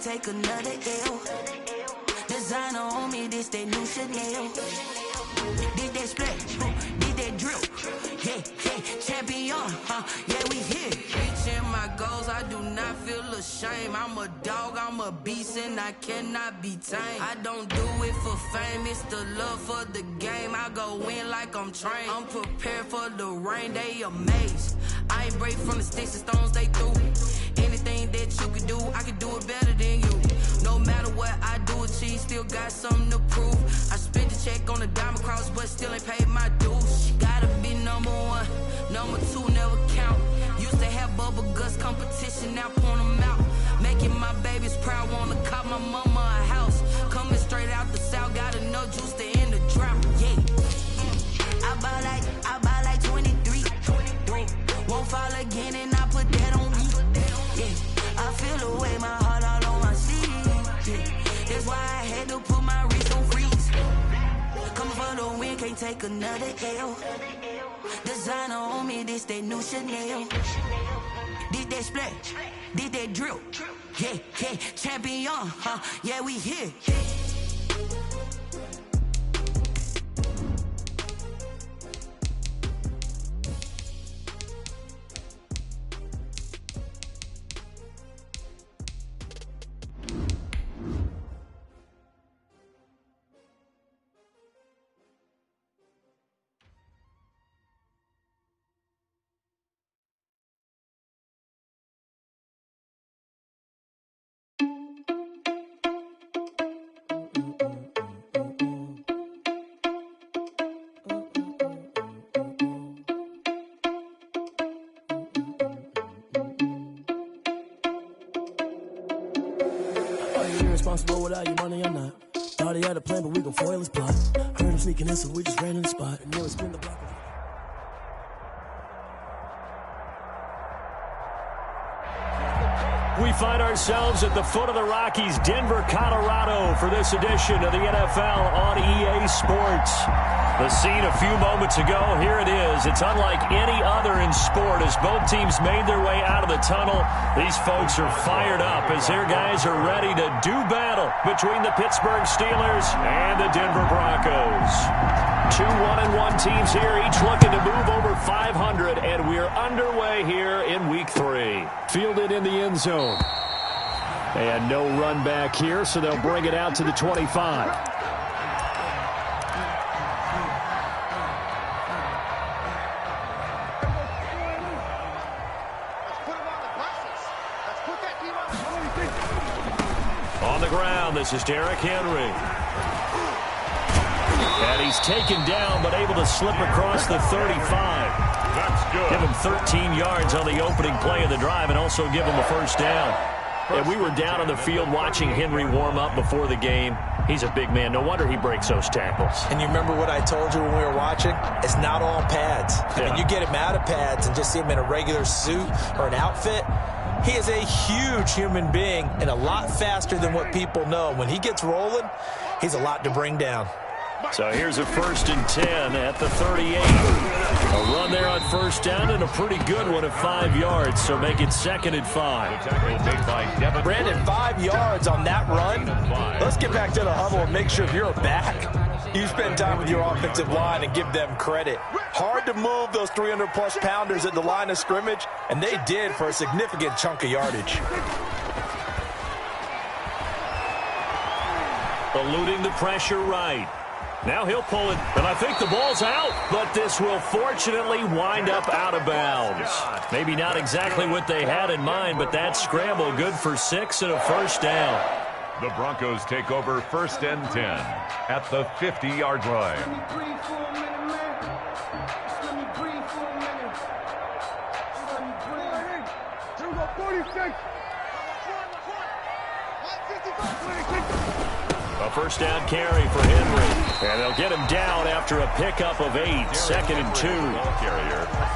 take another L. Designer on me, this that new Chanel. Did that splash, did that drill. Yeah, champion, yeah, we here. Reaching my goals, I do not feel ashamed. I'm a dog, I'm a beast, and I cannot be tamed. I don't do it for fame, it's the love for the game. I go in like I'm trained. I'm prepared for the rain, they amazed. I ain't break from the sticks and stones they threw. Anything that you can do, I can do it better than you. No matter what I do achieve, still got something to prove. I spent the check on the diamond cross, but still ain't paid my dues. Gotta be number one, number two never count. Used to have bubble guts competition, now point them out. Making my babies proud, wanna cop my mama a house. Coming straight out the south, got enough juice to end the drought. Yeah, I buy like 23. Won't fall again, and I put that on me. Yeah, I feel the way, my heart all on my sleeve. Yeah, that's why I had to put my wrist on freeze. Coming for the win, can't take another L. Designer on me, this that new Chanel. Did that splash, did that drill. Yeah, champion, yeah, we here. Responsible without your money or not. Thought he had a plan, but we gon' foil his plot. Heard him sneaking in, so we just ran in the spot. And nearly spin the block. We find ourselves at the foot of the Rockies, Denver, Colorado, for this edition of the NFL on EA Sports. The scene a few moments ago, here it is. It's unlike any other in sport as both teams made their way out of the tunnel. These folks are fired up as their guys are ready to do battle between the Pittsburgh Steelers and the Denver Broncos. Two 1-1 teams here, each looking to move over 500, and we're underway here in Week 3. Fielded in the end zone. And no run back here, so they'll bring it out to the 25. On the ground, this is Derrick Henry. And he's taken down, but able to slip across the 35. That's good. Give him 13 yards on the opening play of the drive and also give him a first down. And we were down on the field watching Henry warm up before the game. He's a big man. No wonder he breaks those tackles. And you remember what I told you when we were watching? It's not all pads. I mean, you get him out of pads and just see him in a regular suit or an outfit. He is a huge human being and a lot faster than what people know. When he gets rolling, he's a lot to bring down. So here's a 1st and 10 at the 38. A run there on first down and a pretty good one at 5 yards. So make it 2nd and 5. Brandon, 5 yards on that run. Let's get back to the huddle and make sure if you're a back, you spend time with your offensive line and give them credit. Hard to move those 300-plus pounders at the line of scrimmage, and they did for a significant chunk of yardage. Eluding the pressure right. Now he'll pull it, and I think the ball's out. But this will fortunately wind up out of bounds. Maybe not exactly what they had in mind, but that scramble good for 6 and a first down. The Broncos take over 1st and 10 at the 50-yard line. A first down carry for Henry. And they'll get him down after a pickup of 8. 2nd and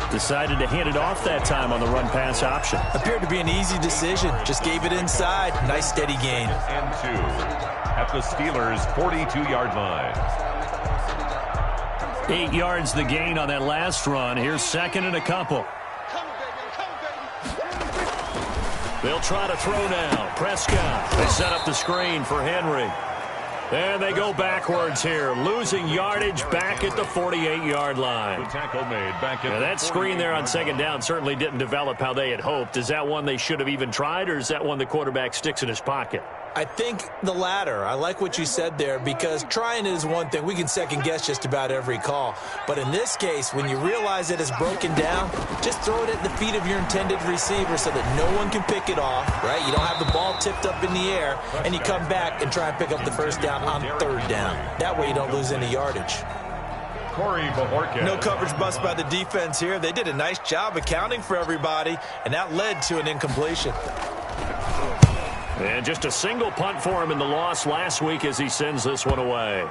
2. Decided to hand it off that time on the run-pass option. Appeared to be an easy decision. Just gave it inside. Nice steady gain. And 2 at the Steelers' 42-yard line. 8 yards the gain on that last run. Here's 2nd and a couple. They'll try to throw now. Prescott. They set up the screen for Henry. And they go backwards here, losing yardage back at the 48-yard line. The tackle made back at that screen there on second down certainly didn't develop how they had hoped. Is that one they should have even tried, or is that one the quarterback sticks in his pocket? I think the latter. I like what you said there, because trying is one thing. We can second-guess just about every call. But in this case, when you realize it is broken down, just throw it at the feet of your intended receiver so that no one can pick it off, right? You don't have the ball tipped up in the air, and you come back and try and pick up the first down on third down. That way you don't lose any yardage. No coverage bust by the defense here. They did a nice job accounting for everybody, and that led to an incompletion. And just a single punt for him in the loss last week as he sends this one away.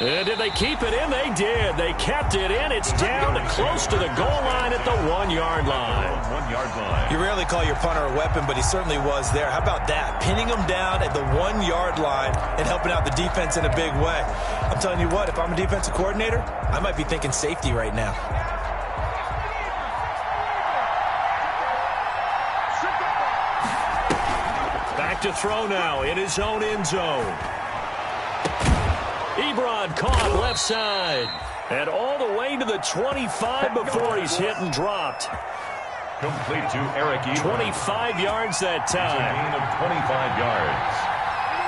And did they keep it in? They did. They kept it in. It's down to close to the goal line at the 1-yard line. 1-yard line. You rarely call your punter a weapon, but he certainly was there. How about that? Pinning him down at the 1-yard line and helping out the defense in a big way. I'm telling you what, if I'm a defensive coordinator, I might be thinking safety right now. Back to throw now in his own end zone. Ebron caught left side. And all the way to the 25 before he's hit and dropped. Complete to Eric Ebron. 25 yards that time. A gain of 25 yards.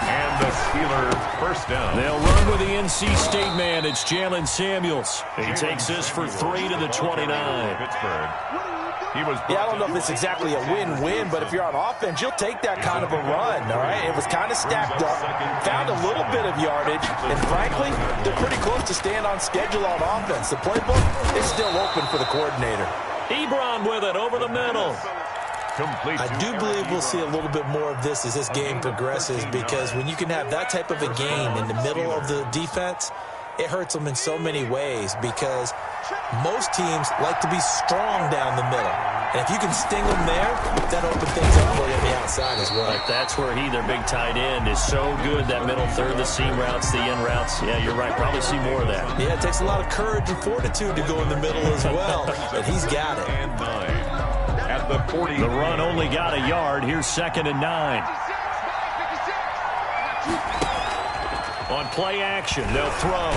And the Steelers first down. They'll run with the NC State man. It's Jalen Samuels. He takes this for 3 to the 29. Pittsburgh. I don't know if it's exactly a win-win, but if you're on offense, you'll take that kind of a run, all right? It was kind of stacked up, found a little bit of yardage, and frankly, they're pretty close to staying on schedule on offense. The playbook is still open for the coordinator. Ebron with it over the middle. I do believe we'll see a little bit more of this as this game progresses, because when you can have that type of a game in the middle of the defense, it hurts them in so many ways, because most teams like to be strong down the middle. And if you can sting them there, that opens things up for you on the outside as well. But that's where their big tight end, is so good. That middle third, the seam routes, the in routes. Yeah, you're right. Probably see more of that. Yeah, it takes a lot of courage and fortitude to go in the middle as well. But he's got it. And 9 at the 40. The run only got a yard. Here's 2nd and 9. On play action, they'll throw.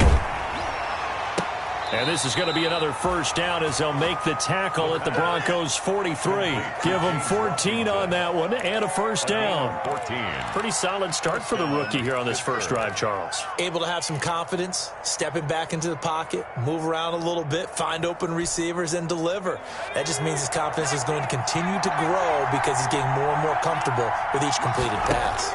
And this is going to be another first down as they'll make the tackle at the Broncos 43. Give them 14 on that one and a first down. 14. Pretty solid start for the rookie here on this first drive, Charles. Able to have some confidence, stepping back into the pocket, move around a little bit, find open receivers, and deliver. That just means his confidence is going to continue to grow because he's getting more and more comfortable with each completed pass.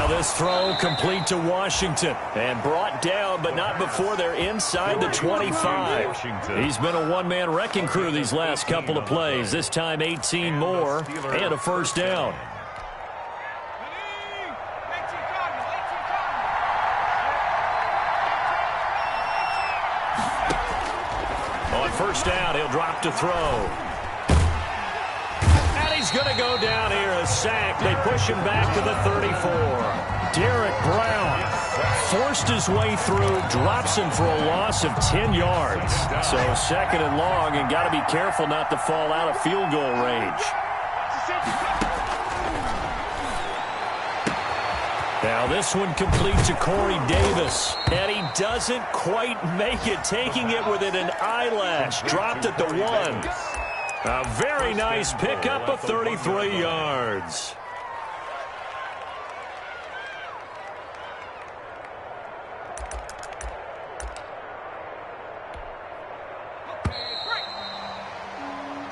This throw complete to Washington and brought down, but not before they're inside the 25. He's been a one-man wrecking crew these last couple of plays. This time 18 more and a first down. On first down, he'll drop to throw. He's going to go down here, a sack. They push him back to the 34. Derek Brown forced his way through, drops him for a loss of 10 yards. So 2nd and long, and got to be careful not to fall out of field goal range. Now this one complete to Corey Davis, and he doesn't quite make it, taking it within an eyelash. Dropped at the 1. A very nice pickup of 33 yards.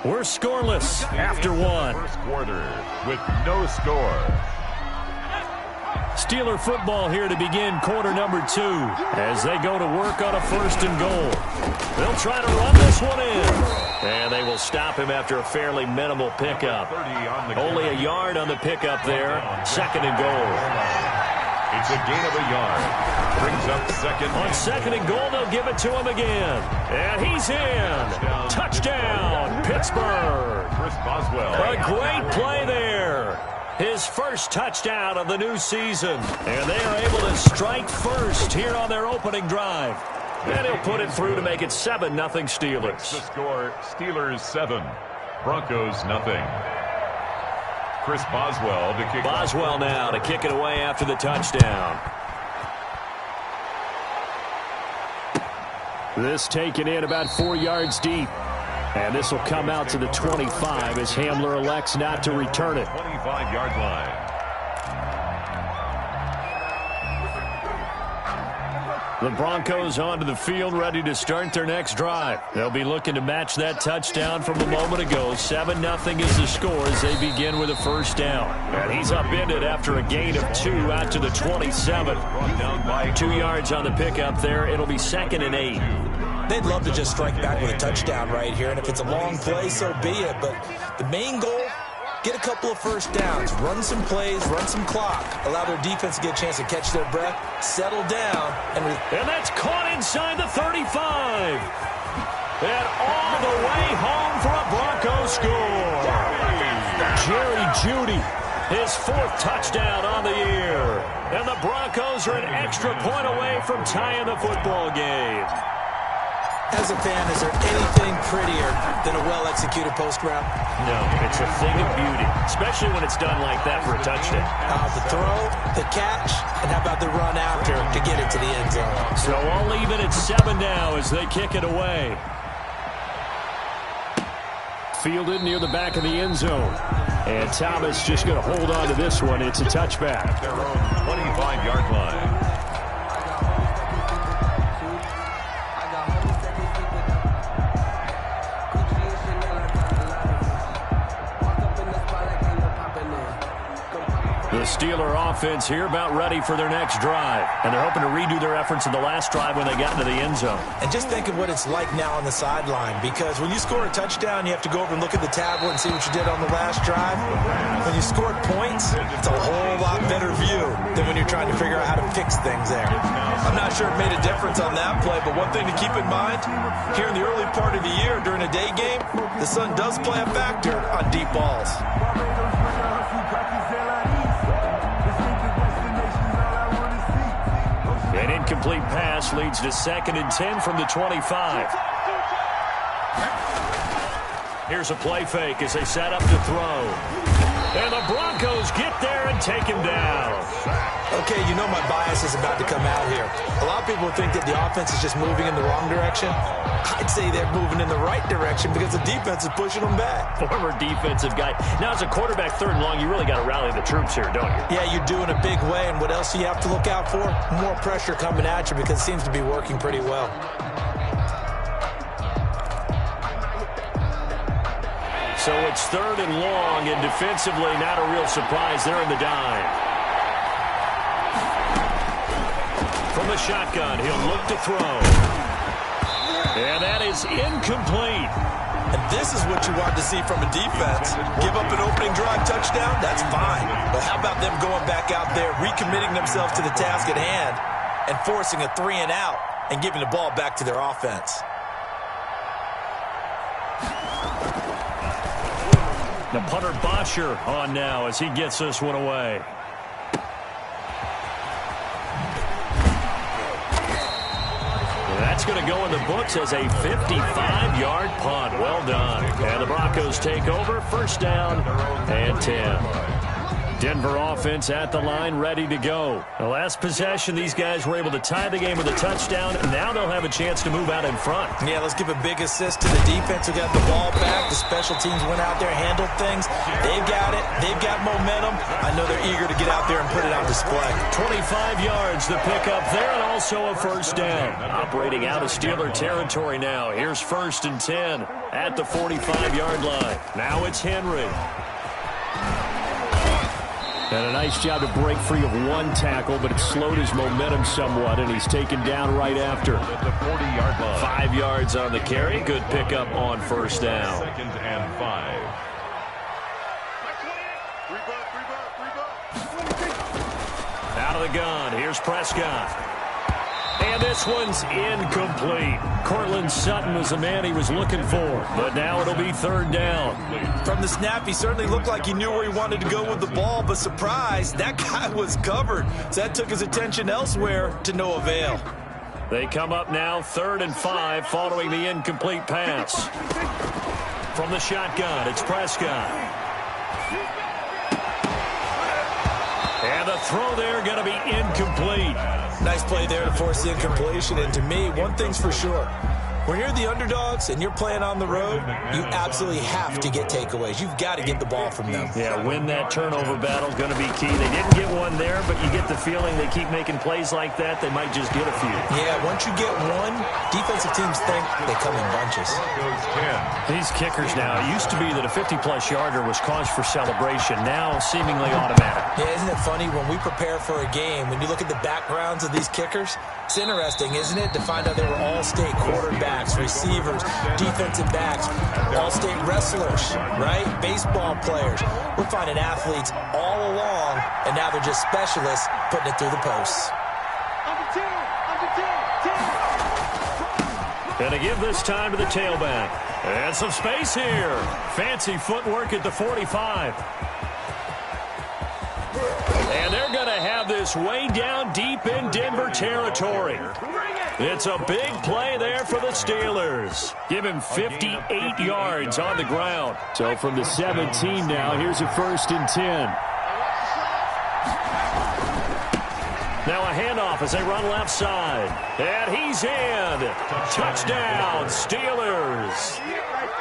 We're scoreless after 1. First quarter with no score. Steeler football here to begin quarter number 2 as they go to work on a 1st and goal. They'll try to run this one in. And they will stop him after a fairly minimal pickup. Only a yard on the pickup there. 2nd and goal. It's a gain of a yard. Brings up 2nd. On 2nd and goal, they'll give it to him again. And he's in. Touchdown, Pittsburgh. Chris Boswell. A great play there. His first touchdown of the new season. And they are able to strike first here on their opening drive. And he'll put it through to make it 7-0 Steelers. The score, Steelers 7, Broncos 0. Chris Boswell to kick. Boswell now to kick it away after the touchdown. This taken in about 4 yards deep. And this will come out to the 25 as Hamler elects not to return it. 25-yard line. The Broncos onto the field, ready to start their next drive. They'll be looking to match that touchdown from a moment ago. 7-0 is the score as they begin with a first down. And he's upended after a gain of 2 out to the 27. 2 yards on the pickup there. It'll be 2nd and 8. They'd love to just strike back with a touchdown right here, and if it's a long play, so be it. But the main goal, get a couple of first downs, run some plays, run some clock, allow their defense to get a chance to catch their breath, settle down. And that's caught inside the 35. And all the way home for a Broncos score. Jerry Jeudy, his 4th touchdown on the year. And the Broncos are an extra point away from tying the football game. As a fan, is there anything prettier than a well-executed post route? No, it's a thing of beauty, especially when it's done like that for a touchdown. The throw, the catch, and how about the run after to get it to the end zone? So I'll leave it at 7 now as they kick it away. Fielded near the back of the end zone. And Thomas just going to hold on to this one. It's a touchback. Their own 25-yard line. The Steeler offense here about ready for their next drive. And they're hoping to redo their efforts in the last drive when they got into the end zone. And just think of what it's like now on the sideline, because when you score a touchdown, you have to go over and look at the tablet and see what you did on the last drive. When you scored points, it's a whole lot better view than when you're trying to figure out how to fix things there. I'm not sure it made a difference on that play, but one thing to keep in mind, here in the early part of the year during a day game, the sun does play a factor on deep balls. An incomplete pass leads to 2nd and 10 from the 25. Here's a play fake as they set up to throw. And the Broncos get there and take him down. Okay, you know my bias is about to come out here. A lot of people think that the offense is just moving in the wrong direction. I'd say they're moving in the right direction because the defense is pushing them back. Former defensive guy. Now, as a quarterback 3rd and long, you really got to rally the troops here, don't you? Yeah, you do in a big way. And what else do you have to look out for? More pressure coming at you because it seems to be working pretty well. So it's 3rd and long, and defensively not a real surprise. They're in the dime. From the shotgun, he'll look to throw. And that is incomplete. And this is what you want to see from a defense. Give up an opening drive touchdown, that's fine. But how about them going back out there, recommitting themselves to the task at hand, and forcing a 3 and out, and giving the ball back to their offense? The punter Bosher on now as he gets this one away. That's going to go in the books as a 55-yard punt. Well done. And the Broncos take over. 1st down and 10. Denver offense at the line, ready to go. The last possession, these guys were able to tie the game with a touchdown. Now they'll have a chance to move out in front. Yeah, let's give a big assist to the defense who got the ball back. The special teams went out there, handled things. They've got it. They've got momentum. I know they're eager to get out there and put it on display. 25 yards the pickup there, and also a 1st down. Operating out of Steeler territory now. Here's 1st and 10 at the 45-yard line. Now it's Henry. And a nice job to break free of one tackle, but it slowed his momentum somewhat, and he's taken down right after. At the 40-yard line. 5 yards on the carry. Good pickup on 1st down. 2nd and 5. Out of the gun. Here's Prescott. And this one's incomplete. Cortland Sutton was the man he was looking for, but now it'll be 3rd down. From the snap, he certainly looked like he knew where he wanted to go with the ball, but surprise, that guy was covered. So that took his attention elsewhere to no avail. They come up now 3rd and 5 following the incomplete pass. From the shotgun, it's Prescott. And the throw there going to be incomplete. Nice play there to force the incompletion. And to me, one thing's for sure. When you're the underdogs and you're playing on the road, you absolutely have to get takeaways. You've got to get the ball from them. Yeah, win that turnover battle, going to be key. They didn't get one there, but you get the feeling they keep making plays like that, they might just get a few. Yeah, once you get one, defensive teams think they come in bunches. These kickers now, it used to be that a 50-plus yarder was cause for celebration. Now, seemingly automatic. Yeah, isn't it funny when we prepare for a game, when you look at the backgrounds of these kickers, it's interesting, isn't it, to find out they were all-state quarterbacks, receivers, defensive backs, all-state wrestlers, right? Baseball players. We're finding athletes all along, and now they're just specialists putting it through the posts. And to give this time to the tailback. And some space here. Fancy footwork at the 45. And they're going to have this way down deep in Denver territory. It's a big play there for the Steelers. Give him 58 yards on the ground. So from the 17 now, here's a 1st and 10. Now a handoff as they run left side. And he's in. Touchdown, Steelers.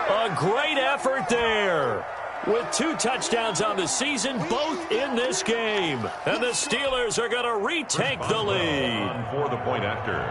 A great effort there. With 2 touchdowns on the season, both in this game. And the Steelers are going to retake the lead. For the point after.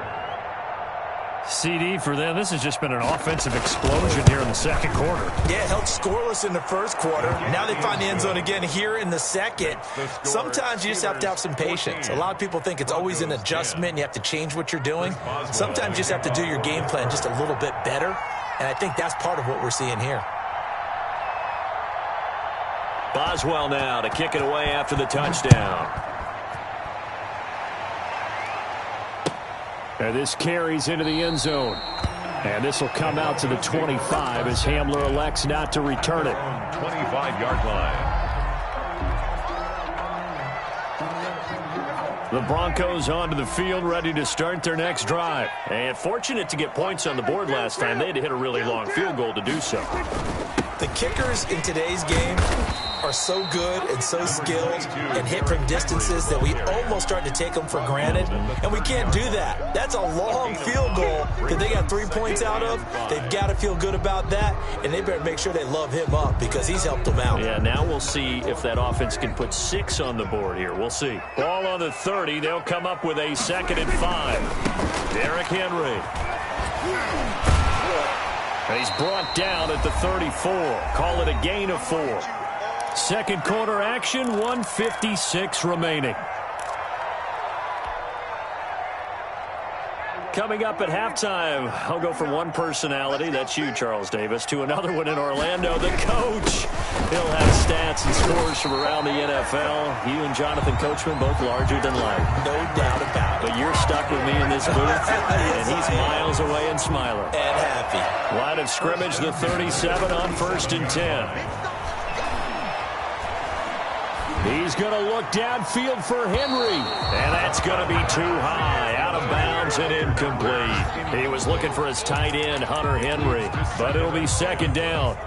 CD for them, this has just been an offensive explosion here in the second quarter. Yeah, held scoreless in the first quarter. Now they find the end zone again here in the second. Sometimes you just have to have some patience. A lot of people think it's always an adjustment. You have to change what you're doing. Sometimes you just have to do your game plan just a little bit better. And I think that's part of what we're seeing here. Boswell now to kick it away after the touchdown. And this carries into the end zone. And this will come out to the 25 as Hamler elects not to return it. 25-yard line. The Broncos onto the field, ready to start their next drive. And fortunate to get points on the board last time. They had to hit a really long field goal to do so. The kickers in today's game are so good and so skilled and hit from distances that we almost start to take them for granted, and we can't do that. That's a long field goal that they got 3 points out of. They've got to feel good about that, and they better make sure they love him up because he's helped them out. Yeah, now we'll see if that offense can put 6 on the board here. We'll see. Ball on the 30. They'll come up with a 2nd and 5. Derrick Henry. He's brought down at the 34. Call it a gain of 4. Second quarter action, 1:56 remaining. Coming up at halftime, I'll go from one personality, that's you, Charles Davis, to another one in Orlando, the coach. He'll have stats and scores from around the NFL. You and Jonathan Coachman, both larger than life. No doubt about it. But you're stuck with me in this booth, and he's miles away and smiling. And happy. Line of scrimmage, the 37 on 1st and 10. He's going to look downfield for Henry. And that's going to be too high. Out of bounds and incomplete. He was looking for his tight end, Hunter Henry. But it'll be 2nd down.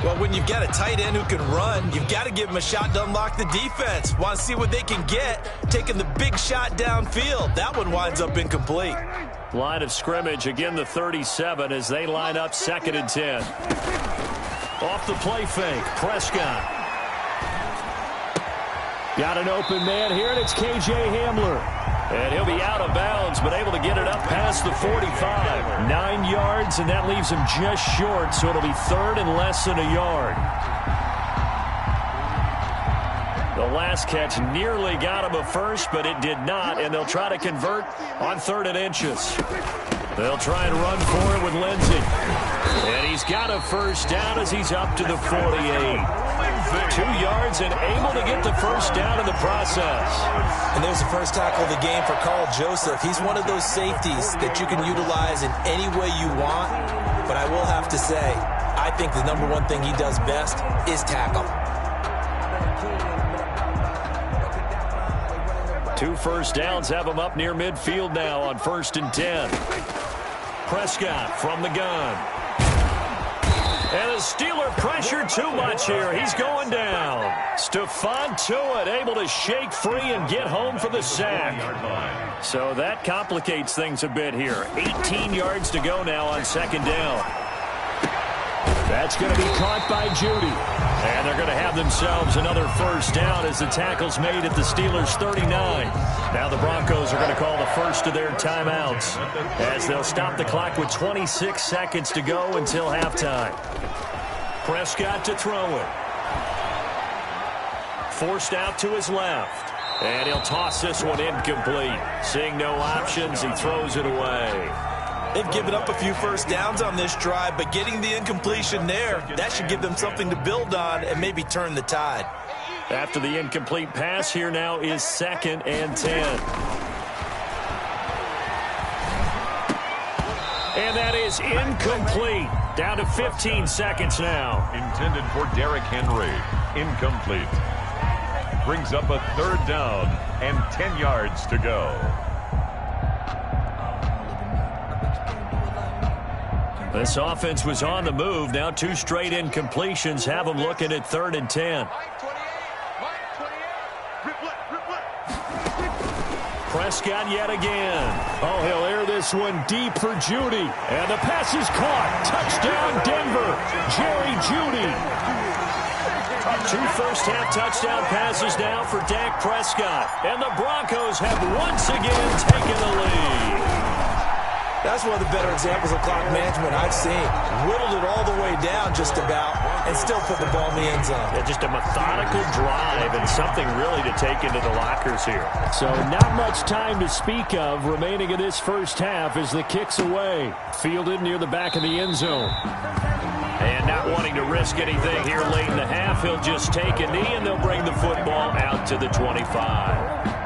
Well, when you've got a tight end who can run, you've got to give him a shot to unlock the defense. Want to see what they can get, taking the big shot downfield. That one winds up incomplete. Line of scrimmage, again the 37 as they line up 2nd and 10. Off the play fake, Prescott. Got an open man here, and it's K.J. Hamler. And he'll be out of bounds, but able to get it up past the 45. 9 yards, and that leaves him just short, so it'll be 3rd and less than a yard. The last catch nearly got him a first, but it did not, and they'll try to convert on 3rd and inches. They'll try and run for it with Lindsey. And he's got a first down as he's up to the 48. 2 yards and able to get the first down in the process. And there's the first tackle of the game for Carl Joseph. He's one of those safeties that you can utilize in any way you want. But I will have to say, I think the number one thing he does best is tackle. 2 first downs have them up near midfield now on 1st and 10. Prescott from the gun. And the Steeler pressure too much here. He's going down. Stephon Tuitt able to shake free and get home for the sack. So that complicates things a bit here. 18 yards to go now on 2nd down. That's going to be caught by Judy. And they're going to have themselves another first down as the tackle's made at the Steelers' 39. Now the Broncos are going to call the first of their timeouts as they'll stop the clock with 26 seconds to go until halftime. Prescott to throw it. Forced out to his left. And he'll toss this one incomplete. Seeing no options, he throws it away. They've given up a few first downs on this drive, but getting the incompletion there, that should give them something to build on and maybe turn the tide. After the incomplete pass, here now is 2nd and 10. And that is incomplete. Down to 15 seconds now. Intended for Derrick Henry. Incomplete. Brings up a 3rd down and 10 yards to go. This offense was on the move. Now 2 straight incompletions have them looking at 3rd and 10. Prescott yet again. Oh, he'll air this one deep for Judy. And the pass is caught. Touchdown, Denver. Jerry Judy. 2 first-half touchdown passes now for Dak Prescott. And the Broncos have once again taken the lead. That's one of the better examples of clock management I've seen. Whittled it all the way down just about and still put the ball in the end zone. Yeah, just a methodical drive and something really to take into the lockers here. So not much time to speak of remaining in this first half as the kick's away. Fielded near the back of the end zone. And not wanting to risk anything here late in the half, he'll just take a knee and they'll bring the football out to the 25.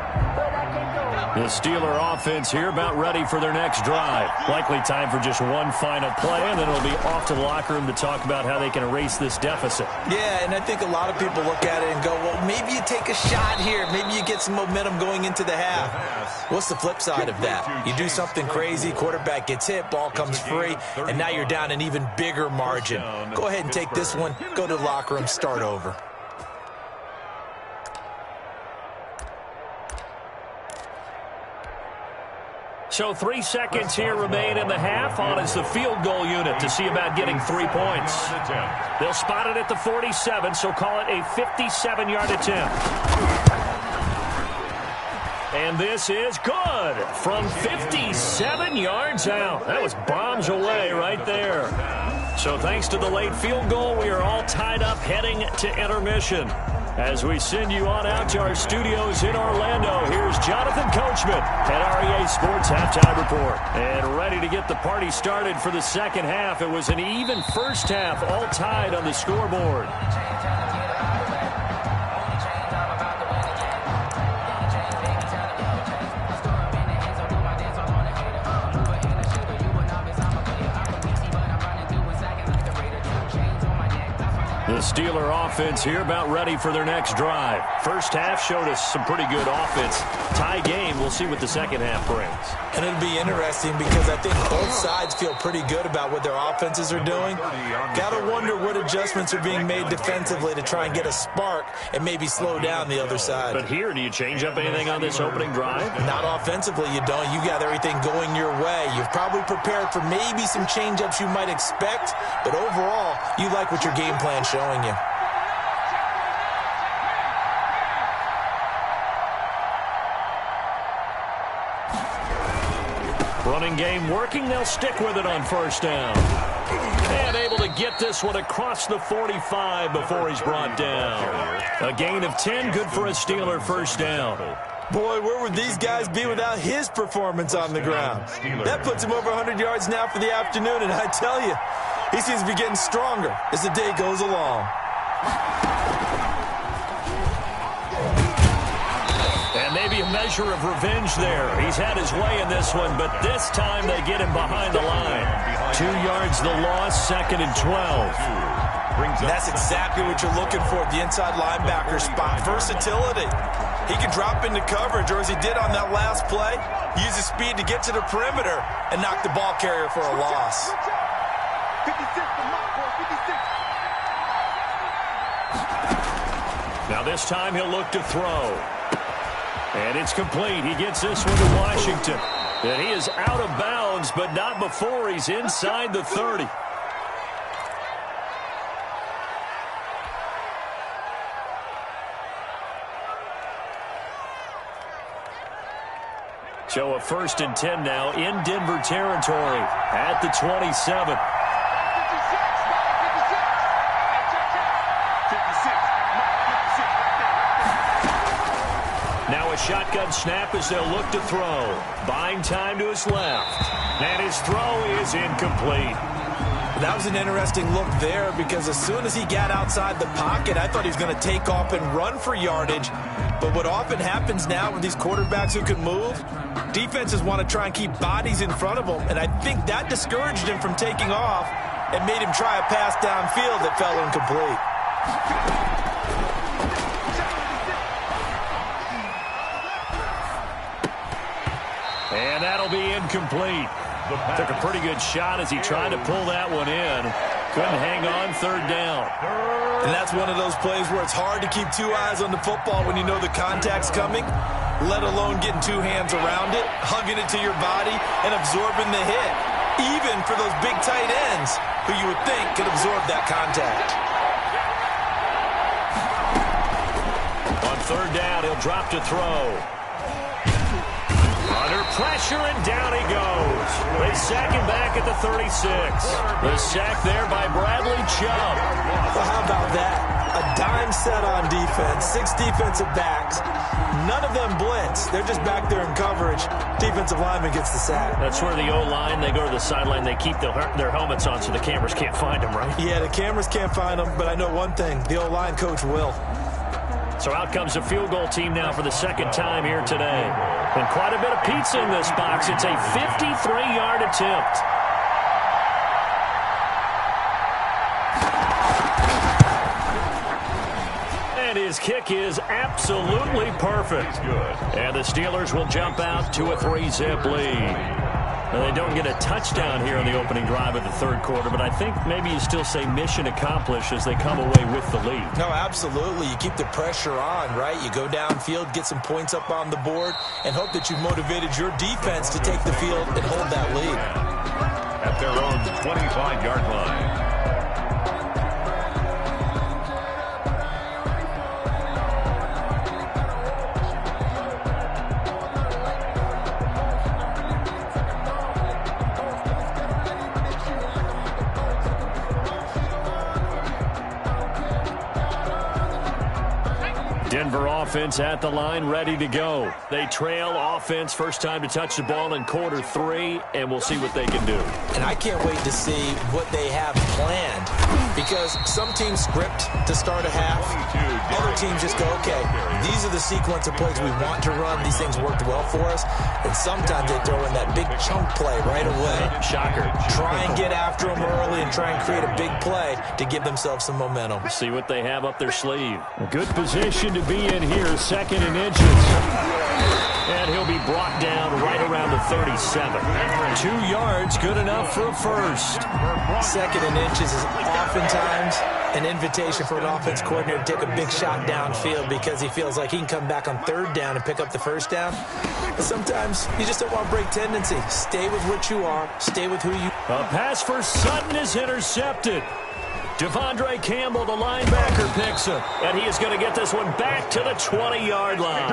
The Steeler offense here about ready for their next drive. Likely time for just one final play, and then it'll be off to the locker room to talk about how they can erase this deficit. Yeah, and I think a lot of people look at it and go, well, maybe you take a shot here. Maybe you get some momentum going into the half. What's the flip side of that? You do something crazy, quarterback gets hit, ball comes free, and now you're down an even bigger margin. Go ahead and take this one, go to the locker room, start over. So 3 seconds here remain in the half. On is the field goal unit to see about getting 3 points. They'll spot it at the 47, so call it a 57-yard attempt. And this is good from 57 yards out. That was bombs away right there. So thanks to the late field goal, we are all tied up heading to intermission. As we send you on out to our studios in Orlando, here's Jonathan Coachman at REA Sports Halftime Report. And ready to get the party started for the second half. It was an even first half, all tied on the scoreboard. The Steeler offense here about ready for their next drive. First half showed us some pretty good offense. Tie game, we'll see what the second half brings. And it'll be interesting because I think both sides feel pretty good about what their offenses are doing. Got to wonder what adjustments are being made defensively to try and get a spark and maybe slow down the other side. But here, do you change up anything on this opening drive? Not offensively, you don't. You got everything going your way. You've probably prepared for maybe some change-ups you might expect, but overall, you like what your game plan's showing you. Running game working. They'll stick with it on first down. And able to get this one across the 45 before he's brought down. A gain of 10, good for a Steeler first down. Boy, where would these guys be without his performance on the ground? That puts him over 100 yards now for the afternoon, and I tell you, he seems to be getting stronger as the day goes along. And maybe a measure of revenge there. He's had his way in this one, but this time they get him behind the line. 2 yards the loss, 2nd and 12. That's exactly what you're looking for at the inside linebacker spot. Versatility. He can drop into coverage, or as he did on that last play, use his speed to get to the perimeter and knock the ball carrier for a loss. 56, Now this time he'll look to throw. And it's complete. He gets this one to Washington. And he is out of bounds, but not before he's inside the 30. So a 1st and 10 now in Denver territory at the 27. Now a shotgun snap as they'll look to throw. Buying time to his left. And his throw is incomplete. That was an interesting look there because as soon as he got outside the pocket, I thought he was going to take off and run for yardage. But what often happens now with these quarterbacks who can move, defenses want to try and keep bodies in front of them. And I think that discouraged him from taking off and made him try a pass downfield that fell incomplete. And that'll be incomplete. Took a pretty good shot as he tried to pull that one in. Couldn't hang on 3rd down. And that's one of those plays where it's hard to keep 2 eyes on the football when you know the contact's coming, let alone getting 2 hands around it, hugging it to your body, and absorbing the hit, even for those big tight ends who you would think could absorb that contact. On 3rd down, he'll drop to throw. Under pressure, and down he goes. They sack him back at the 36. The sack there by Bradley Chubb. Well, how about that? A dime set on defense, 6 defensive backs. None of them blitz. They're just back there in coverage. Defensive lineman gets the sack. That's where the O-line, they go to the sideline, they keep their helmets on so the cameras can't find them, right? Yeah, the cameras can't find them, but I know one thing. The O-line coach will. So out comes the field goal team now for the 2nd time here today. And quite a bit of pizza in this box. It's a 53-yard attempt. And his kick is absolutely perfect. And the Steelers will jump out to a 3-zip lead. Now, they don't get a touchdown here on the opening drive of the 3rd quarter, but I think maybe you still say mission accomplished as they come away with the lead. No, absolutely. You keep the pressure on, right? You go downfield, get some points up on the board, and hope that you've motivated your defense to take the field and hold that lead. At their own 25-yard line. Denver offense at the line, ready to go. They trail offense, first time to touch the ball in quarter 3, and we'll see what they can do. And I can't wait to see what they have planned, because some teams script to start a half. Other teams just go, okay, these are the sequence of plays we want to run. These things worked well for us. And sometimes they throw in that big chunk play right away. Shocker. Try and get after them early and try and create a big play to give themselves some momentum. See what they have up their sleeve. A good position to be in here, 2nd and inches. And he'll be brought down right around the 37. 2 yards, good enough for a first. 2nd and inches is oftentimes an invitation for an offense coordinator to take a big shot downfield because he feels like he can come back on 3rd down and pick up the 1st down. But sometimes you just don't want to break tendency. Stay with what you are. Stay with who you are. A pass for Sutton is intercepted. Devondre Campbell, the linebacker, picks him. And he is going to get this one back to the 20-yard line.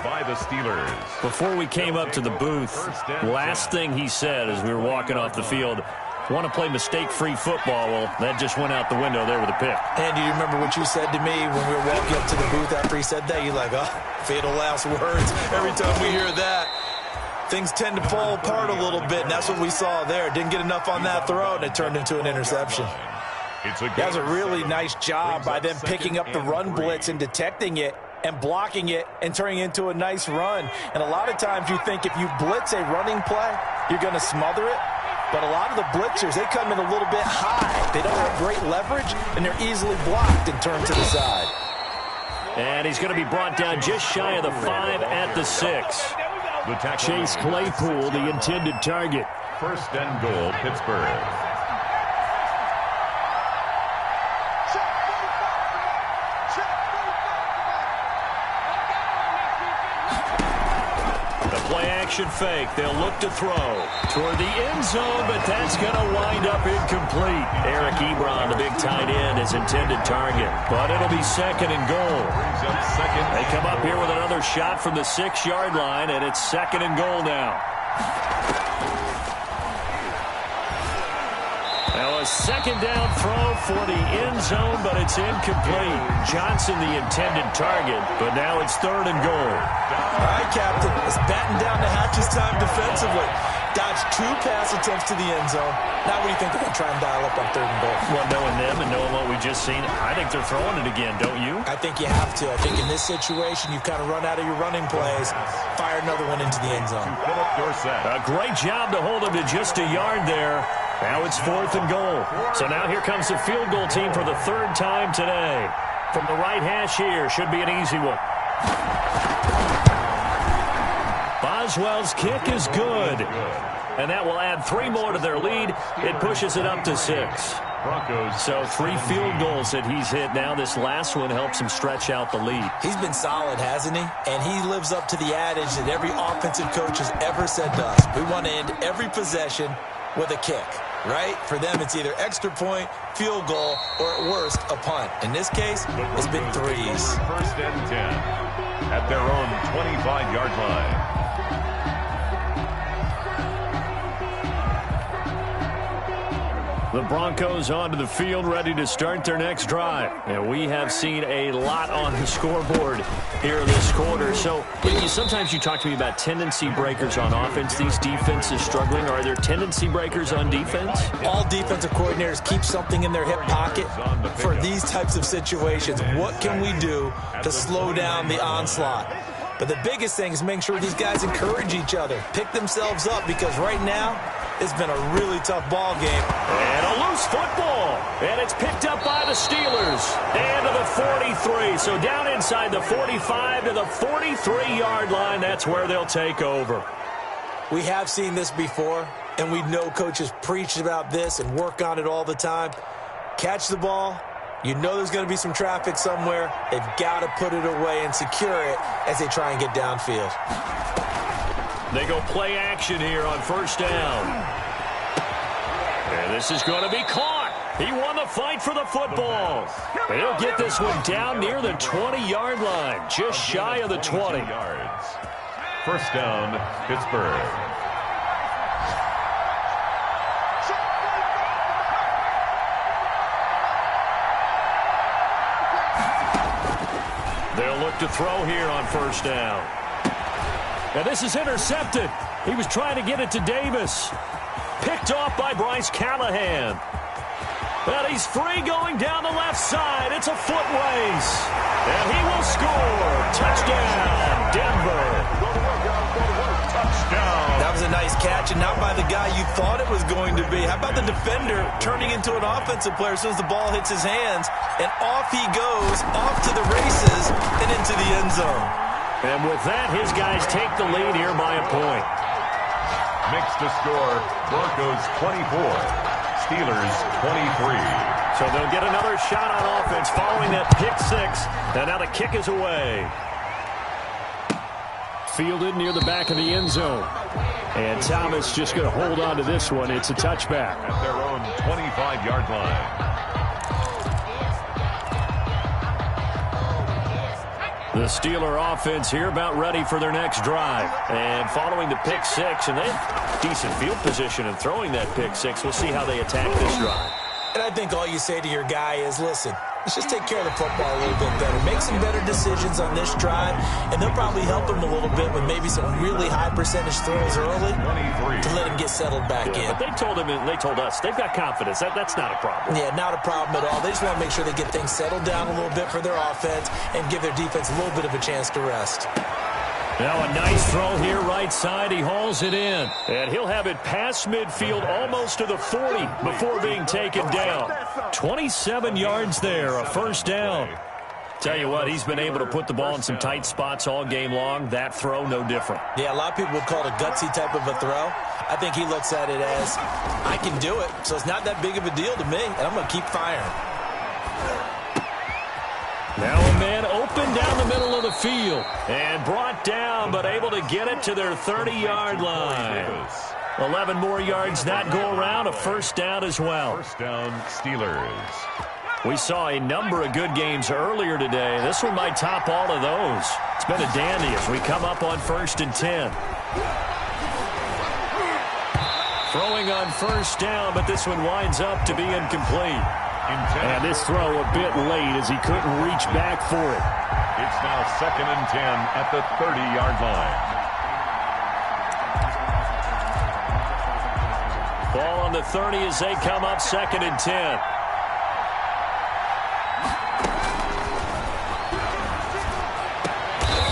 By the Steelers. Before we came up to the booth, last thing he said as we were walking off the field, want to play mistake-free football. Well, that just went out the window there with a pick. And do you remember what you said to me when we were walking up to the booth after he said that? You're like, oh, fatal last words. Every time we hear that, things tend to fall apart a little bit, and that's what we saw there. Didn't get enough on that throw, and it turned into an interception. That was a really nice job by them picking up the run blitz and detecting it and blocking it and turning it into a nice run. And a lot of times you think if you blitz a running play, you're going to smother it. But a lot of the blitzers, they come in a little bit high. They don't have great leverage, and they're easily blocked and turned to the side. And he's going to be brought down just shy of the 5 at the 6. Chase Claypool, the intended target. First and goal, Pittsburgh. Action fake. They'll look to throw toward the end zone, but that's going to wind up incomplete. Eric Ebron, the big tight end, is intended target, but it'll be second and goal. They come up here with another shot from the 6-yard line, and it's second and goal now. Now a second down throw for the end zone, but it's incomplete. Johnson, the intended target, but now it's third and goal. All right, Captain. It's batten down to Hatch's time defensively. Dodged 2 pass attempts to the end zone. Now what do you think they're going to try and dial up on third and goal? Well, knowing them and knowing what we just seen, I think they're throwing it again, don't you? I think you have to. I think in this situation, you've kind of run out of your running plays. Fire another one into the end zone. A great job to hold him to just a yard there. Now it's fourth and goal. So now here comes the field goal team for the 3rd time today. From the right hash here, should be an easy one. Boswell's kick is good. And that will add 3 more to their lead. It pushes it up to 6. Broncos. So 3 field goals that he's hit now. This last one helps him stretch out the lead. He's been solid, hasn't he? And he lives up to the adage that every offensive coach has ever said to us. We want to end every possession with a kick, right? For them, it's either extra point, field goal, or at worst, a punt. In this case, it's been 3s. First and 10 at their own 25-yard line. The Broncos onto the field, ready to start their next drive. And we have seen a lot on the scoreboard here this quarter. So sometimes you talk to me about tendency breakers on offense. These defenses struggling. Are there tendency breakers on defense? All defensive coordinators keep something in their hip pocket for these types of situations. What can we do to slow down the onslaught? But the biggest thing is making sure these guys encourage each other, pick themselves up, because right now, it's been a really tough ball game. And a loose football. And it's picked up by the Steelers. And to the 43. So down inside the 45 to the 43-yard line. That's where they'll take over. We have seen this before, and we know coaches preach about this and work on it all the time. Catch the ball. You know there's going to be some traffic somewhere. They've got to put it away and secure it as they try and get downfield. They go play action here on first down. And this is going to be caught. He won the fight for the football. He'll get this one down near the 20-yard line, just shy of the 20. Yards. First down, Pittsburgh. They'll look to throw here on first down. And this is intercepted. He was trying to get it to Davis. Picked off by Bryce Callahan. And he's free going down the left side. It's a foot race. And he will score. Touchdown, Denver. Touchdown. That was a nice catch, and not by the guy you thought it was going to be. How about the defender turning into an offensive player as soon as the ball hits his hands? And off he goes, off to the races, and into the end zone. And with that, his guys take the lead here by a point. Makes the score Broncos 24, Steelers 23. So they'll get another shot on offense following that pick six. And now the kick is away. Fielded near the back of the end zone. And Thomas just going to hold on to this one. It's a touchback. At their own 25-yard line. The Steeler offense here about ready for their next drive. And following the pick six, and they have decent field position in throwing that pick six. We'll see how they attack this drive. And I think all you say to your guy is, listen, let's just take care of the football a little bit better. Make some better decisions on this drive, and they'll probably help him a little bit with maybe some really high percentage throws early to let him get settled back in. But they told him, and they told us, they've got confidence. That's not a problem. Yeah, not a problem at all. They just want to make sure they get things settled down a little bit for their offense and give their defense a little bit of a chance to rest. Now a nice throw here right side. He hauls it in. And he'll have it past midfield almost to the 40 before being taken down. 27 yards there, a first down. Tell you what, he's been able to put the ball in some tight spots all game long. That throw, no different. Yeah, a lot of people would call it a gutsy type of a throw. I think he looks at it as, I can do it, so it's not that big of a deal to me, and I'm going to keep firing. Now a man open down the middle of the field and brought down, but able to get it to their 30-yard line. 11 more yards that go around, a first down as well. First down, Steelers. We saw a number of good games earlier today. This one might top all of those. It's been a dandy as we come up on 1st and 10. Throwing on first down, but this one winds up to be incomplete. And this throw a bit late as he couldn't reach back for it. It's now 2nd and 10 at the 30-yard line. Ball on the 30 as they come up 2nd and 10.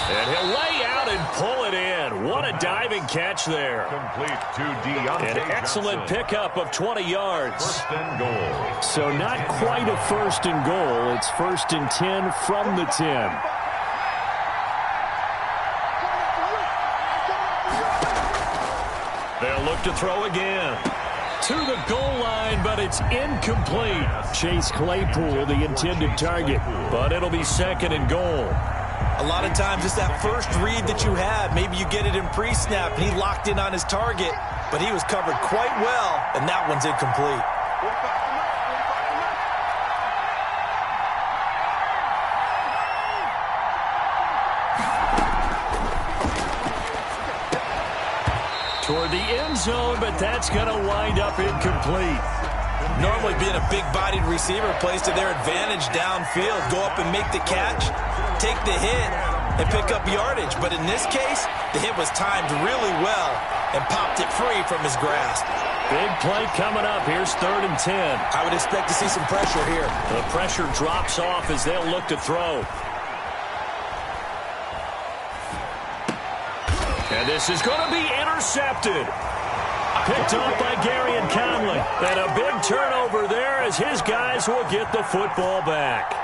And he'll lay out and pull it in. What a diving catch there. Complete to Deontay An excellent Johnson. pickup of 20 yards. First and goal. So not quite a first and goal. It's 1st and 10 from the 10. They'll look to throw again. To the goal line, but it's incomplete. Chase Claypool, the intended target, but it'll be 2nd and goal. A lot of times it's that first read that you have. Maybe you get it in pre-snap, and he locked in on his target, but he was covered quite well, and that one's incomplete. Toward the end zone, but that's going to wind up incomplete. Normally being a big-bodied receiver plays to their advantage downfield. Go up and make the catch, take the hit, and pick up yardage. But in this case, the hit was timed really well and popped it free from his grasp. Big play coming up. Here's 3rd and 10. I would expect to see some pressure here. The pressure drops off as they'll look to throw. And this is going to be intercepted. Picked off by Gary and Conley. And a big turnover there as his guys will get the football back.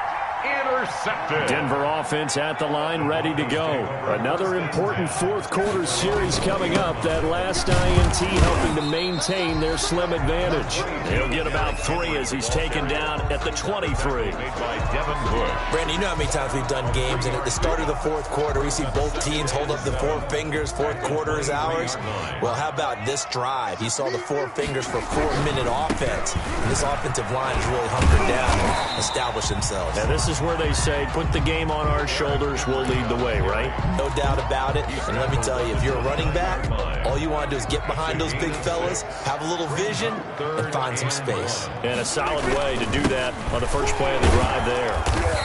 Intercepted. Denver offense at the line, ready to go. Another important fourth-quarter series coming up. That last INT helping to maintain their slim advantage. He'll get about 3 as he's taken down at the 23. Made by Devin Bush. Brandon, you know how many times we've done games, and at the start of the fourth quarter, we see both teams hold up the 4 fingers. Fourth quarter is ours. Well, how about this drive? He saw the 4 fingers for 4-minute offense. And this offensive line is really hunkered down and established themselves. And this is where they say, put the game on our shoulders, we'll lead the way, right? No doubt about it. And let me tell you, if you're a running back, all you want to do is get behind those big fellas, have a little vision, and find some space. And a solid way to do that on the first play of the drive there.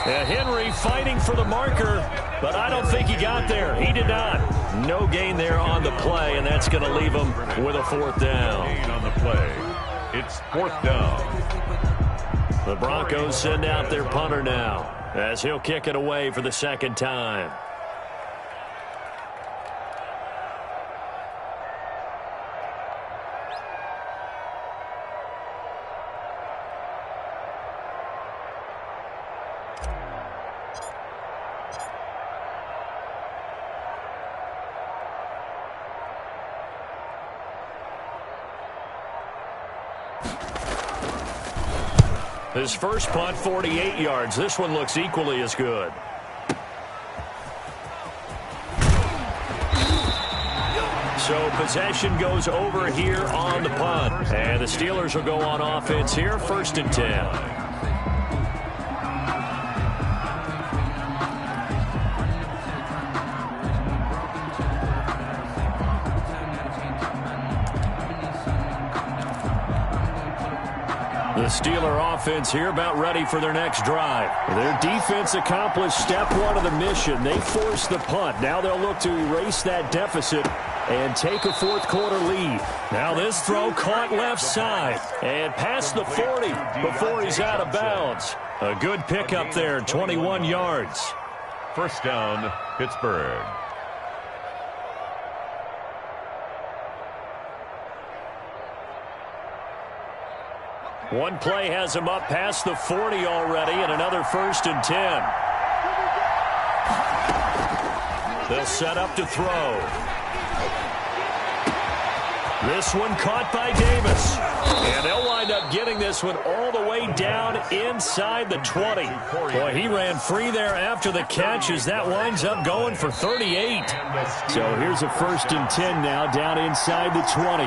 And Henry fighting for the marker, but I don't think he got there. He did not. No gain there on the play, and that's going to leave him with a 4th down. Gain on the play. It's 4th down. The Broncos send out their punter now as he'll kick it away for the 2nd time. His first punt, 48 yards. This one looks equally as good. So possession goes over here on the punt. And the Steelers will go on offense here, 1st and 10. The Steeler offense here about ready for their next drive. Their defense accomplished step 1 of the mission. They forced the punt. Now they'll look to erase that deficit and take a fourth-quarter lead. Now this throw caught left side and past the 40 before he's out of bounds. A good pickup there, 21 yards. First down, Pittsburgh. One play has him up past the 40 already, and another 1st and 10. They'll set up to throw. This one caught by Davis. And they'll wind up getting this one all the way down inside the 20. Boy, he ran free there after the catch as that winds up going for 38. So here's a 1st and 10 now down inside the 20.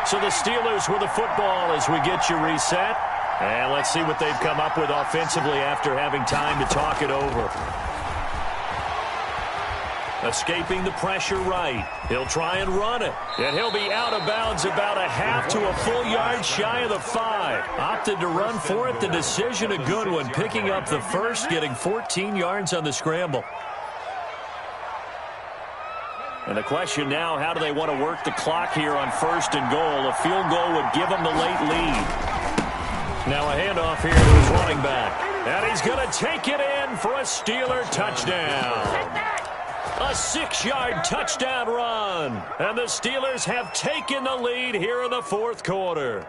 So the Steelers with the football as we get you reset. And let's see what they've come up with offensively after having time to talk it over. Escaping the pressure right. He'll try and run it. And he'll be out of bounds about a half to a full yard shy of the 5. Opted to run for it. The decision a good one. Picking up the first, getting 14 yards on the scramble. And the question now, how do they want to work the clock here on 1st and goal? A field goal would give them the late lead. Now a handoff here to his running back. And he's going to take it in for a Steeler touchdown. A 6-yard touchdown run. And the Steelers have taken the lead here in the 4th quarter.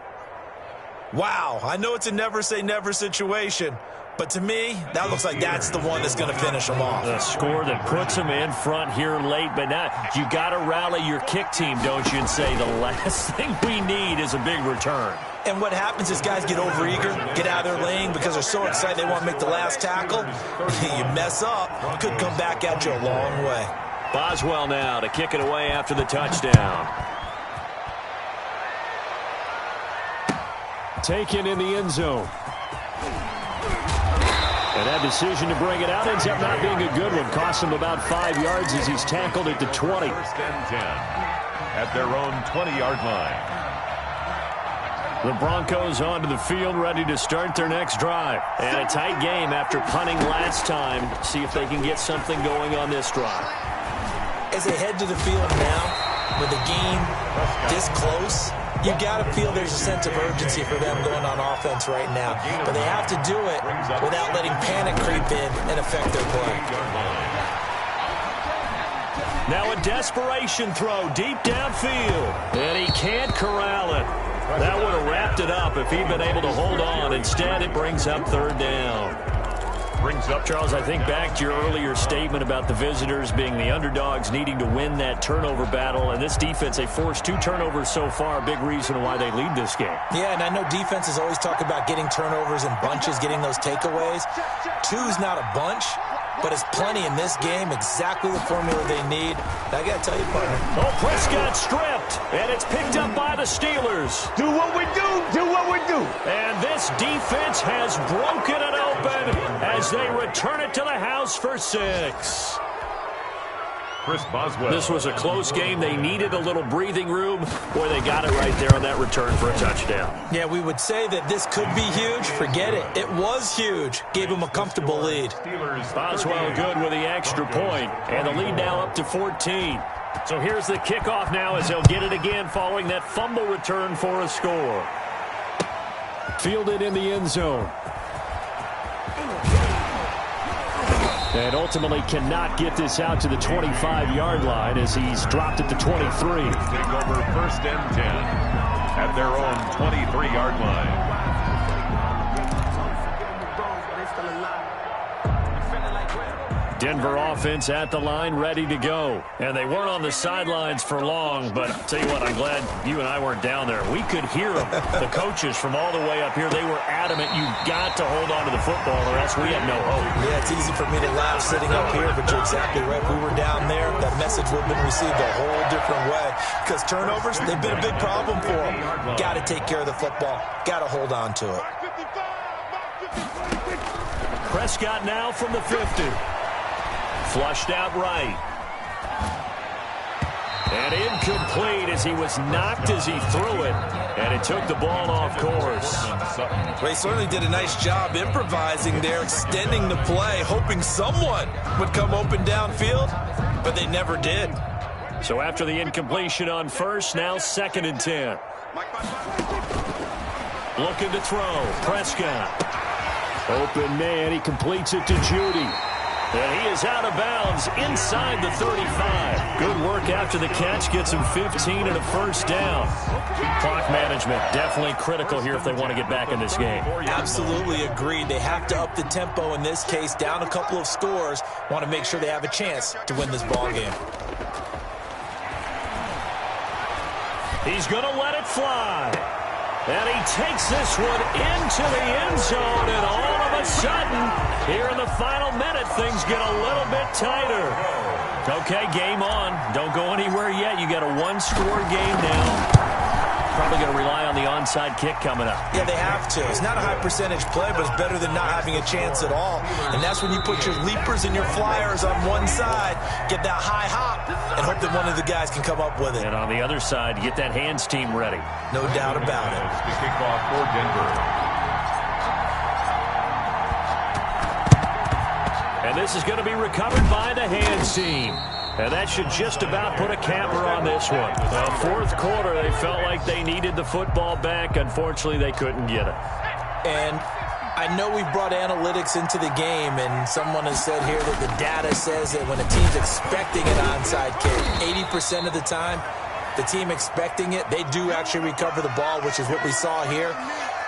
Wow, I know it's a never-say-never situation, but to me, that looks like that's the one that's going to finish them off. A score that puts them in front here late, but now you got to rally your kick team, don't you, and say the last thing we need is a big return. And what happens is guys get overeager, get out of their lane because they're so excited they want to make the last tackle. You mess up, could come back at you a long way. Boswell now to kick it away after the touchdown. Taken in the end zone. And that decision to bring it out ends up not being a good one. Cost him about 5 yards as he's tackled at the 20. 1st and 10 at their own 20-yard line. The Broncos onto the field, ready to start their next drive. And a tight game after punting last time. See if they can get something going on this drive. As they head to the field now, with the game this close, you got to feel there's a sense of urgency for them going on offense right now. But they have to do it without letting panic creep in and affect their play. Now a desperation throw deep downfield. And he can't corral it. That would have wrapped it up if he'd been able to hold on. Instead, it brings up 3rd down. Charles, I think back to your earlier statement about the visitors being the underdogs needing to win that turnover battle. And this defense, they forced 2 turnovers so far, a big reason why they lead this game. Yeah, and I know defenses always talk about getting turnovers in bunches, getting those takeaways. 2's not a bunch, but it's plenty in this game, exactly the formula they need. I got to tell you, partner. Oh, Prescott stripped, and it's picked up by the Steelers. Do what we do. And this defense has broken it open as they return it to the house for 6. Chris Boswell. This was a close game. They needed a little breathing room. Boy, they got it right there on that return for a touchdown. Yeah, we would say that this could be huge. Forget it. It was huge. Gave them a comfortable lead. Boswell good with the extra point. And the lead now up to 14. So here's the kickoff now as they'll get it again following that fumble return for a score. Fielded in the end zone. And ultimately cannot get this out to the 25-yard line as he's dropped at the 23. Take over 1st and 10 at their own 23-yard line. Denver offense at the line, ready to go. And they weren't on the sidelines for long, but I'll tell you what, I'm glad you and I weren't down there. We could hear them. The coaches from all the way up here, they were adamant, you've got to hold on to the football or else we have no hope. Yeah, it's easy for me to laugh sitting up here, but you're exactly right. If we were down there, that message would have been received a whole different way. Because turnovers, they've been a big problem for them. Got to take care of the football. Got to hold on to it. Prescott now from the 50. Flushed out right. And incomplete as he was knocked as he threw it. And it took the ball off course. Well, he certainly did a nice job improvising there, extending the play, hoping someone would come open downfield, but they never did. So after the incompletion on 1st, now 2nd and 10. Looking to throw. Prescott. Open man. He completes it to Judy. And he is out of bounds inside the 35. Good work after the catch. Gets him 15 and a first down. Clock management definitely critical here if they want to get back in this game. Absolutely agreed. They have to up the tempo in this case. Down a couple of scores. Want to make sure they have a chance to win this ball game. He's going to let it fly. And he takes this one into the end zone, and all of a sudden, here in the final minute, things get a little bit tighter. Okay, game on. Don't go anywhere yet. You got a one-score game now. Probably going to rely on the onside kick coming up. Yeah, they have to. It's not a high-percentage play, but it's better than not having a chance at all. And that's when you put your leapers and your flyers on one side, get that high hop, and hope that one of the guys can come up with it. And on the other side, you get that hands team ready. No doubt about it. The kickoff for Denver. And this is going to be recovered by the hands team. And that should just about put a capper on this one. Fourth quarter, they felt like they needed the football back. Unfortunately, they couldn't get it. And I know we've brought analytics into the game, and someone has said here that the data says that when a team's expecting an onside kick, 80% of the time, the team expecting it, they do actually recover the ball, which is what we saw here.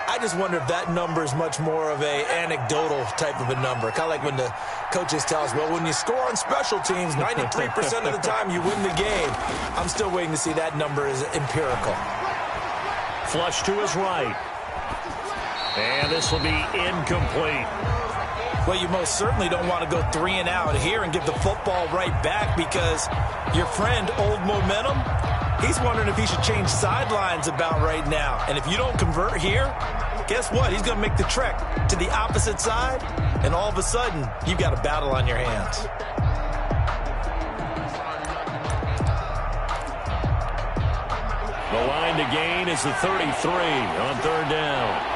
I just wonder if that number is much more of a anecdotal type of a number. Kind of like when the coaches tell us, well, when you score on special teams, 93% of the time you win the game. I'm still waiting to see that number is empirical. Flush to his right. And this will be incomplete. Well, you most certainly don't want to go 3 and out here and give the football right back because your friend, Old Momentum, he's wondering if he should change sidelines about right now. And if you don't convert here, guess what? He's going to make the trek to the opposite side, and all of a sudden, you've got a battle on your hands. The line to gain is the 33 on third down.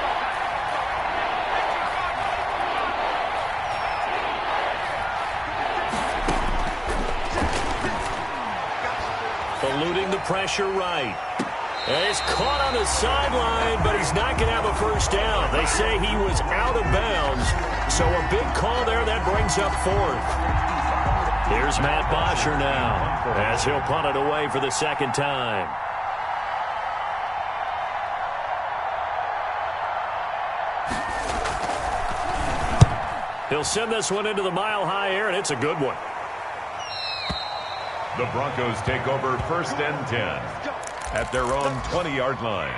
Eluding the pressure right. And he's caught on the sideline, but he's not going to have a first down. They say he was out of bounds, so a big call there that brings up fourth. Here's Matt Bosher now as he'll punt it away for the second time. He'll send this one into the mile-high air, and it's a good one. The Broncos take over first and 10 at their own 20-yard line.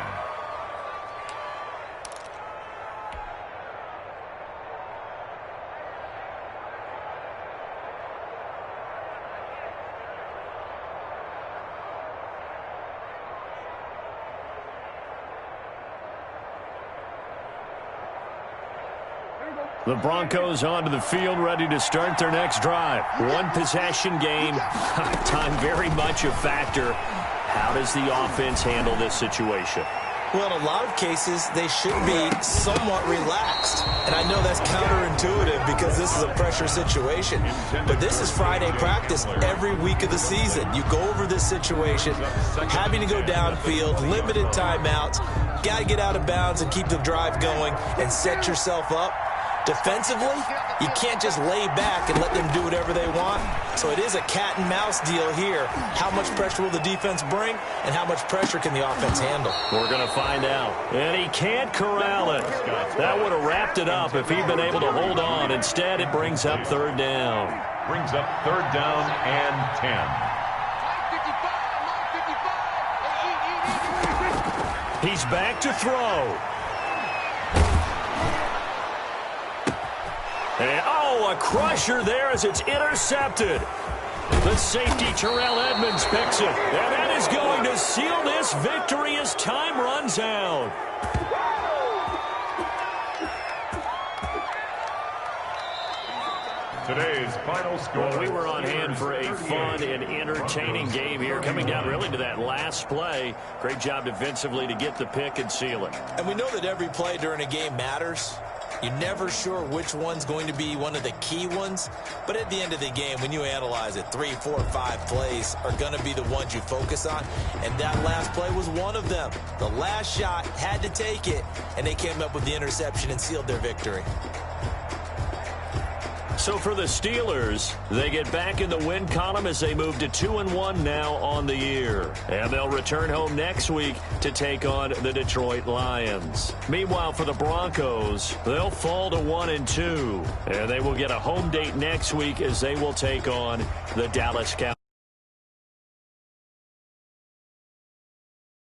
The Broncos onto the field, ready to start their next drive. One possession game. Time very much a factor. How does the offense handle this situation? Well, in a lot of cases, they should be somewhat relaxed. And I know that's counterintuitive because this is a pressure situation. But this is Friday practice every week of the season. You go over this situation, having to go downfield, limited timeouts, got to get out of bounds and keep the drive going and set yourself up. Defensively, you can't just lay back and let them do whatever they want. So it is a cat and mouse deal here. How much pressure will the defense bring, and how much pressure can the offense handle? We're going to find out. And he can't corral it. That would have wrapped it up if he'd been able to hold on. Instead, it brings up third down. Brings up third down and 10. He's back to throw. And, a crusher there as it's intercepted. The safety, Terrell Edmonds, picks it. And that is going to seal this victory as time runs out. Today's final score. Well, we were on hand for a fun and entertaining game here, coming down really to that last play. Great job defensively to get the pick and seal it. And we know that every play during a game matters. You're never sure which one's going to be one of the key ones. But at the end of the game, when you analyze it, 3, 4, 5 plays are going to be the ones you focus on. And that last play was one of them. The last shot had to take it, and they came up with the interception and sealed their victory. So for the Steelers, they get back in the win column as they move to 2-1 now on the year. And they'll return home next week to take on the Detroit Lions. Meanwhile, for the Broncos, they'll fall to 1-2. And they will get a home date next week as they will take on the Dallas Cowboys.